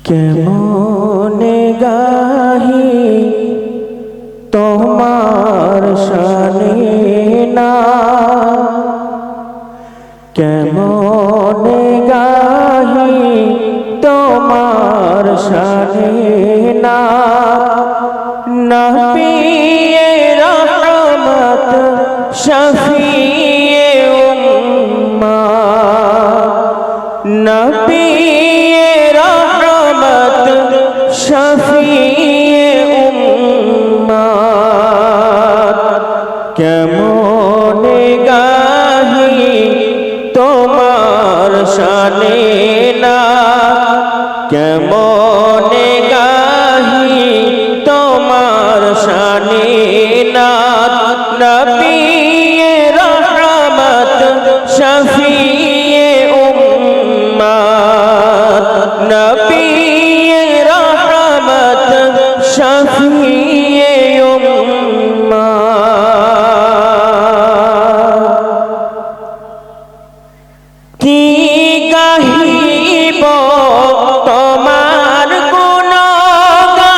কেমনে গাহি তোমার শানে না, কেমনে গাহি তোমার শানে না। নবিয়ে রহমত শফিয়ে উম্মত, নবিয়ে রহমত শফিয়ে উম্মত। কেমনে গাহি তোমার শানে না, কেমনে গাহি তোমার শানে না। নবিয়ে রহমত শফিয়ে উম্মত, নবিয়ে রহমত শফিয়ে উম্মত। কি গাহিব তোমার গুণগান,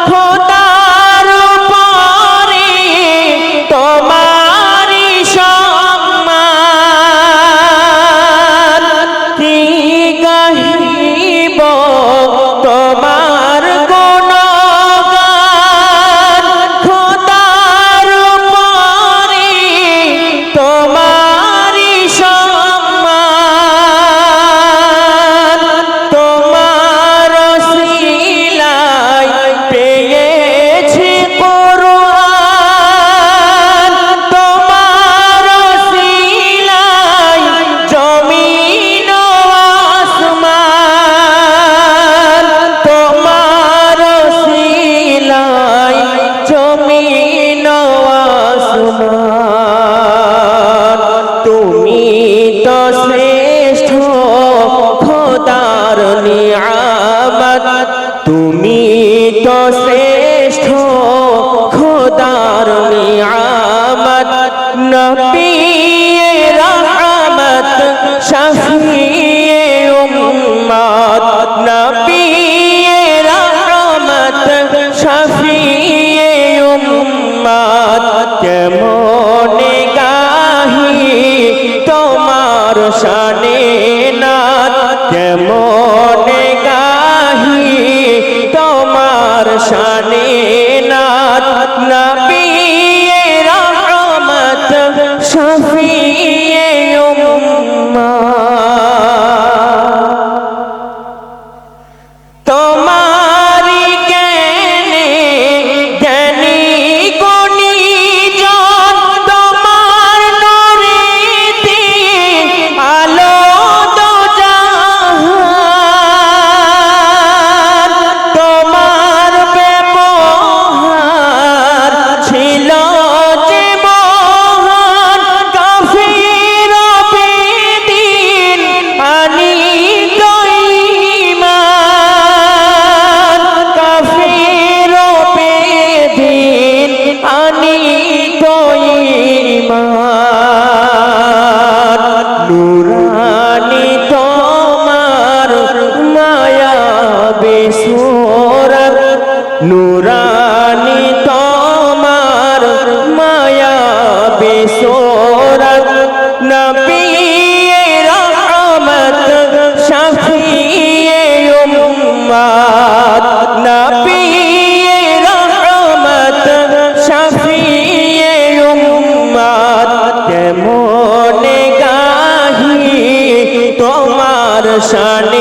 খোদার উপরে তোমারি সম্মান। কি গাহিব তোমার গুণগান, খোদার উপরে তোমারি সম্মান। তোমার ওসিলায় পেয়েছি কুরআন, তোমার ওসিলায় জমিন ও আসমান। তোমার ওসিলায় জমিন ও আসমান। তুমি তো শ্রেষ্ঠ খোদার নিয়ামত, তুমি তো শ্রেষ্ঠ খোদার নিয়ামত। নবিয়ে রহমত শফিয়ে উম্মত, নবিয়ে রহমত শফিয়ে উম্মত। কেমনে গাহি তোমার শানে না, কেমনে গাহি তোমার শানে না। নবিয়ে রহমত শফিয়ে উম্মত। তোমারি জ্ঞানে জ্ঞানী গুণীজন, তোমার নূরেতে আলো দোজাহান। তোমার ব্যবহার ছিল যে মহান, কাফির বেদিন আনিত ঈমান। কাফির বেদিন আনিত ঈমান। নুরানি তোমার মায়াবী সূরত, নুরানি তোমার মায়াবী সূরত। নবিয়ে রহমত শফিয়ে উম্মত, নবিয়ে রহমত শফিয়ে উম্মত। কেমনে গাহি তোমার শানে